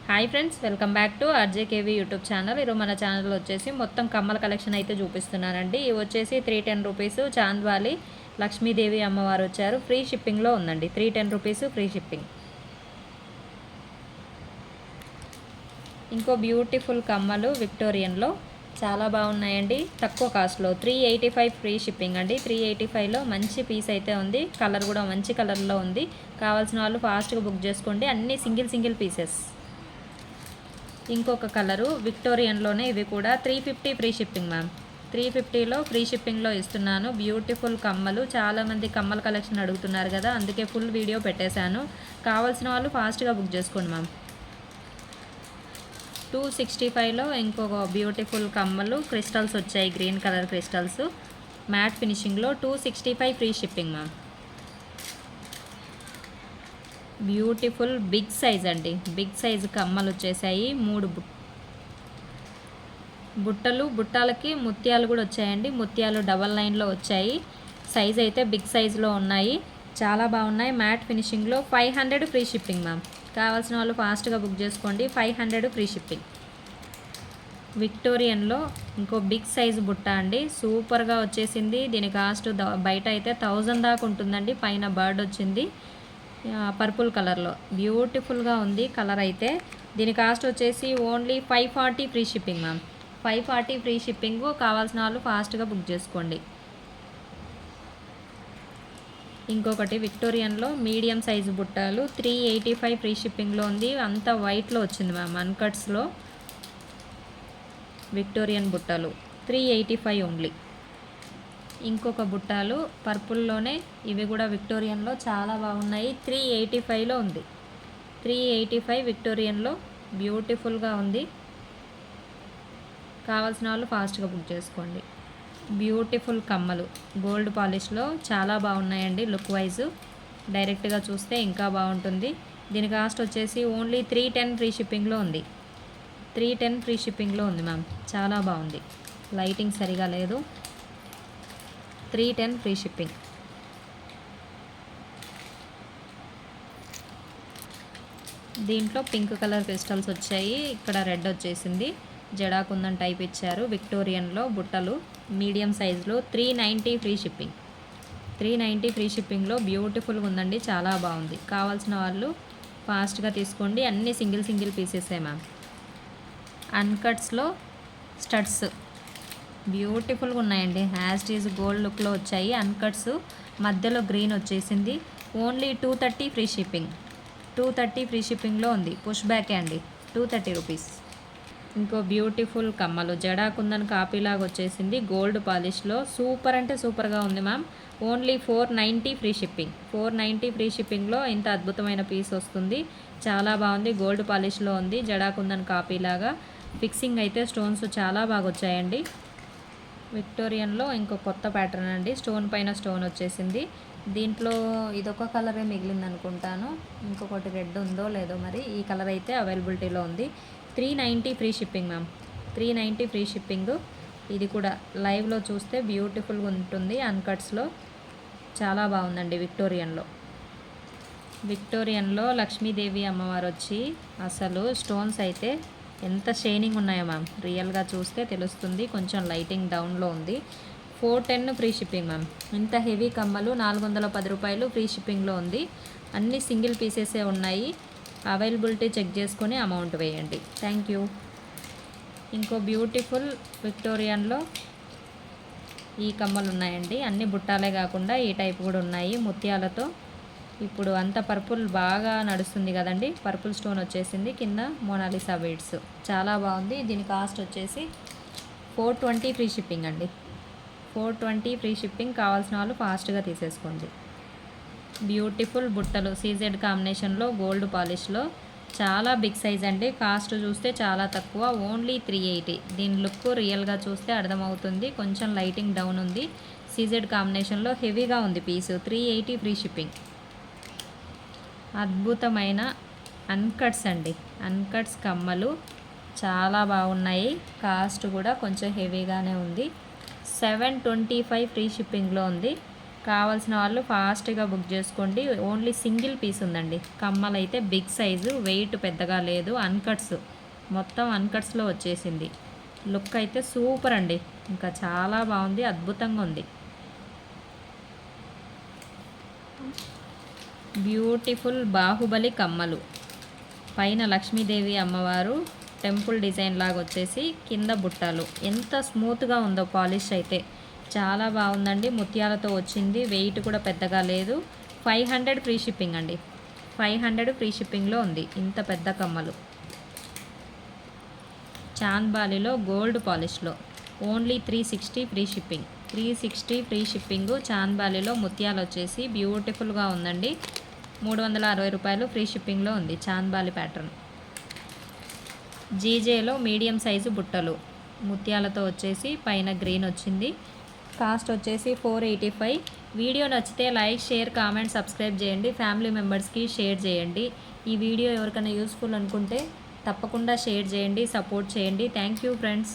Hi friends, welcome back to RJKV YouTube channel. ఈరోజు మన channel వచ్చేసి మొత్తం కమ్మల కలెక్షన్ అయితే చూపిస్తున్నానండి. ఇవి వచ్చేసి 310 రూపీస్ చాంద్వాలి లక్ష్మీదేవి అమ్మవారు వచ్చారు. ఫ్రీ షిప్పింగ్లో ఉందండి. 310 రూపీస్ ఫ్రీ షిప్పింగ్. ఇంకో బ్యూటిఫుల్ కమ్మలు విక్టోరియన్లో చాలా బాగున్నాయండి. తక్కువ కాస్ట్లో 385 ఫ్రీ షిప్పింగ్ అండి. 385లో మంచి పీస్ అయితే ఉంది. కలర్ కూడా మంచి కలర్లో ఉంది. కావాల్సిన వాళ్ళు ఫాస్ట్గా బుక్ చేసుకోండి. అన్నీ సింగిల్ పీసెస్. ఇంకొక కలరు విక్టోరియన్లోనే ఇవి కూడా 350 ఫ్రీ షిప్పింగ్ మ్యామ్. 350లో ఫ్రీ షిప్పింగ్లో ఇస్తున్నాను. బ్యూటిఫుల్ కమ్మలు. చాలామంది కమ్మల కలెక్షన్ అడుగుతున్నారు కదా, అందుకే ఫుల్ వీడియో పెట్టేశాను. కావాల్సిన వాళ్ళు ఫాస్ట్గా బుక్ చేసుకోండి మ్యామ్. 265లో ఇంకొక బ్యూటిఫుల్ కమ్మలు క్రిస్టల్స్ వచ్చాయి. గ్రీన్ కలర్ క్రిస్టల్స్ మ్యాట్ ఫినిషింగ్లో 265 free shipping ma'am. Beautiful big size అండి. బిగ్ సైజ్ కమ్మలు వచ్చేసాయి. 3 బుట్టాలకి ముత్యాలు కూడా వచ్చాయండి. ముత్యాలు డబల్ లైన్లో వచ్చాయి. సైజ్ అయితే బిగ్ సైజులో ఉన్నాయి. చాలా బాగున్నాయి. మ్యాట్ ఫినిషింగ్లో 500 ఫ్రీ షిప్పింగ్ మ్యామ్. కావాల్సిన వాళ్ళు ఫాస్ట్గా బుక్ చేసుకోండి. 500 ఫ్రీ షిప్పింగ్. విక్టోరియన్లో ఇంకో బిగ్ సైజు బుట్ట అండి. సూపర్గా వచ్చేసింది. దీని కాస్ట్ బయట అయితే 1000 దాకా ఉంటుందండి. పైన బర్డ్ వచ్చింది పర్పుల్ కలర్లో. బ్యూటిఫుల్గా ఉంది కలర్ అయితే. దీని కాస్ట్ వచ్చేసి only 540 free shipping ma'am. 540 free shipping. కావాల్సిన వాళ్ళు ఫాస్ట్గా బుక్ చేసుకోండి. ఇంకొకటి విక్టోరియన్లో మీడియం సైజు బుట్టాలు 385 ఫ్రీ షిప్పింగ్లో ఉంది. అంతా వైట్లో వచ్చింది మ్యామ్. అన్కట్స్లో విక్టోరియన్ బుట్టాలు 385 ఓన్లీ. ఇంకొక బుట్టాలు పర్పుల్లోనే ఇవి కూడా విక్టోరియన్లో చాలా బాగున్నాయి. 385లో ఉంది. 385 విక్టోరియన్లో బ్యూటిఫుల్గా ఉంది. కావాల్సిన వాళ్ళు ఫాస్ట్గా బుక్ చేసుకోండి. బ్యూటిఫుల్ కమ్మలు గోల్డ్ పాలిష్లో చాలా బాగున్నాయండి. లుక్ వైజ్ డైరెక్ట్గా చూస్తే ఇంకా బాగుంటుంది. దీని కాస్ట్ వచ్చేసి ఓన్లీ 310 ఫ్రీ షిప్పింగ్లో ఉంది. 310 ఫ్రీ షిప్పింగ్లో ఉంది మ్యామ్. చాలా బాగుంది. లైటింగ్ సరిగా లేదు. 310 ఫ్రీ షిప్పింగ్. దీంట్లో పింక్ కలర్ క్రిస్టల్స్ వచ్చాయి. ఇక్కడ రెడ్ వచ్చేసింది. జడాకుందన్ టైప్ ఇచ్చారు. విక్టోరియన్లో బుట్టలు మీడియం సైజులో 390 ఫ్రీ షిప్పింగ్. 390 ఫ్రీ షిప్పింగ్లో బ్యూటిఫుల్గా ఉందండి. చాలా బాగుంది. కావాల్సిన వాళ్ళు ఫాస్ట్గా తీసుకోండి. అన్నీ సింగిల్ పీసెసే మ్యామ్. అన్కట్స్లో స్టడ్స్ బ్యూటిఫుల్గా ఉన్నాయండి. హ్యాస్టీస్ గోల్డ్ లుక్లో వచ్చాయి. అన్కట్స్ మధ్యలో గ్రీన్ వచ్చేసింది. Only 230 free shipping. 230 ఫ్రీ షిప్పింగ్లో ఉంది. పుష్ బ్యాకే అండి. 230 రూపీస్. ఇంకో బ్యూటిఫుల్ కమ్మలు జడాకుందన్ కాపీలాగా వచ్చేసింది. గోల్డ్ పాలిష్లో సూపర్ అంటే సూపర్గా ఉంది ma'am. Only 490 free shipping. 490 free షిప్పింగ్లో ఇంత అద్భుతమైన పీస్ వస్తుంది. చాలా బాగుంది. గోల్డ్ పాలిష్లో ఉంది. జడాకుందన్ కాపీలాగా ఫిక్సింగ్ అయితే స్టోన్స్ చాలా బాగా వచ్చాయండి. విక్టోరియన్లో ఇంకో కొత్త ప్యాటర్న్ అండి. స్టోన్ పైన స్టోన్ వచ్చేసింది. దీంట్లో ఇదొక కలరే మిగిలింది అనుకుంటాను. ఇంకొకటి రెడ్ ఉందో లేదో మరి. ఈ కలర్ అయితే అవైలబిలిటీలో ఉంది. 390 free shipping ma'am. 390 free shipping. ఇది కూడా లైవ్లో చూస్తే బ్యూటిఫుల్గా ఉంటుంది. అన్కట్స్లో చాలా బాగుందండి. విక్టోరియన్లో లక్ష్మీదేవి అమ్మవారు వచ్చి అసలు స్టోన్స్ అయితే ఎంత షైనింగ్ ఉన్నాయో మ్యామ్. రియల్గా చూస్తే తెలుస్తుంది. కొంచెం లైటింగ్ డౌన్లో ఉంది. 410 ఫ్రీ షిప్పింగ్ మ్యామ్. ఇంత హెవీ కమ్మలు 410 రూపాయలు ఫ్రీ షిప్పింగ్లో ఉంది. అన్ని సింగిల్ పీసెసే ఉన్నాయి. అవైలబిలిటీ చెక్ చేసుకొని అమౌంట్ వేయండి. Thank you. ఇంకో బ్యూటిఫుల్ విక్టోరియన్లో ఈ కమ్మలు ఉన్నాయండి. అన్ని బుట్టాలే కాకుండా ఈ టైప్ కూడా ఉన్నాయి ముత్యాలతో. ఇప్పుడు అంత పర్పుల్ బాగా నడుస్తుంది కదండి. పర్పుల్ స్టోన్ వచ్చేసింది. కింద మోనాలిసా బీడ్స్ చాలా బాగుంది. దీని కాస్ట్ వచ్చేసి 420 ఫ్రీ షిప్పింగ్ అండి. 420 ఫ్రీ షిప్పింగ్. కావాల్సిన వాళ్ళు ఫాస్ట్గా తీసేసుకోండి. బ్యూటిఫుల్ బుట్టలు సీజెడ్ కాంబినేషన్లో గోల్డ్ పాలిష్లో చాలా బిగ్ సైజ్ అండి. కాస్ట్ చూస్తే చాలా తక్కువ. ఓన్లీ 380. దీని లుక్ రియల్గా చూస్తే అర్థమవుతుంది. కొంచెం లైటింగ్ డౌన్ ఉంది. సీజెడ్ కాంబినేషన్లో హెవీగా ఉంది పీసు. 380 ఫ్రీ షిప్పింగ్. అద్భుతమైన అన్కట్స్ అండి. అన్కట్స్ కమ్మలు చాలా బాగున్నాయి. కాస్ట్ కూడా కొంచెం హెవీగానే ఉంది. 725 ఫ్రీ షిప్పింగ్లో ఉంది. కావాల్సిన వాళ్ళు ఫాస్ట్గా బుక్ చేసుకోండి. ఓన్లీ సింగిల్ పీస్ ఉందండి. కమ్మలు అయితే బిగ్ సైజు, వెయిట్ పెద్దగా లేదు, అన్కట్స్ మొత్తం అన్కట్స్లో వచ్చేసింది. లుక్ అయితే సూపర్ అండి, ఇంకా చాలా బాగుంది, అద్భుతంగా ఉంది. బ్యూటిఫుల్ బాహుబలి కమ్మలు, పైన లక్ష్మీదేవి అమ్మవారు టెంపుల్ డిజైన్ లాగా వచ్చేసి కింద బుట్టాలు. ఎంత స్మూత్గా ఉందో పాలిష్ అయితే, చాలా బాగుందండి. ముత్యాలతో వచ్చింది, వెయిట్ కూడా పెద్దగా లేదు. 500 ఫ్రీ షిప్పింగ్ అండి, 500 ఫ్రీ షిప్పింగ్లో ఉంది. ఇంత పెద్ద కమ్మలు చాంద్బాలిలో గోల్డ్ పాలిష్లో only 360 free shipping. 360 free shipping. చాంద్బాలిలో ముత్యాలు వచ్చేసి బ్యూటిఫుల్గా ఉందండి. 360 రూపాయలు ఫ్రీ షిప్పింగ్లో ఉంది. చాంద్బాలి ప్యాటర్న్. జీజేలో మీడియం సైజు బుట్టలు ముత్యాలతో వచ్చేసి పైన గ్రీన్ వచ్చింది. కాస్ట్ వచ్చేసి 485. వీడియో నచ్చితే లైక్, షేర్, కామెంట్, సబ్స్క్రైబ్ చేయండి. ఫ్యామిలీ మెంబర్స్కి షేర్ చేయండి. ఈ వీడియో ఎవరికైనా యూస్ఫుల్ అనుకుంటే తప్పకుండా షేర్ చేయండి, సపోర్ట్ చేయండి. Thank you friends.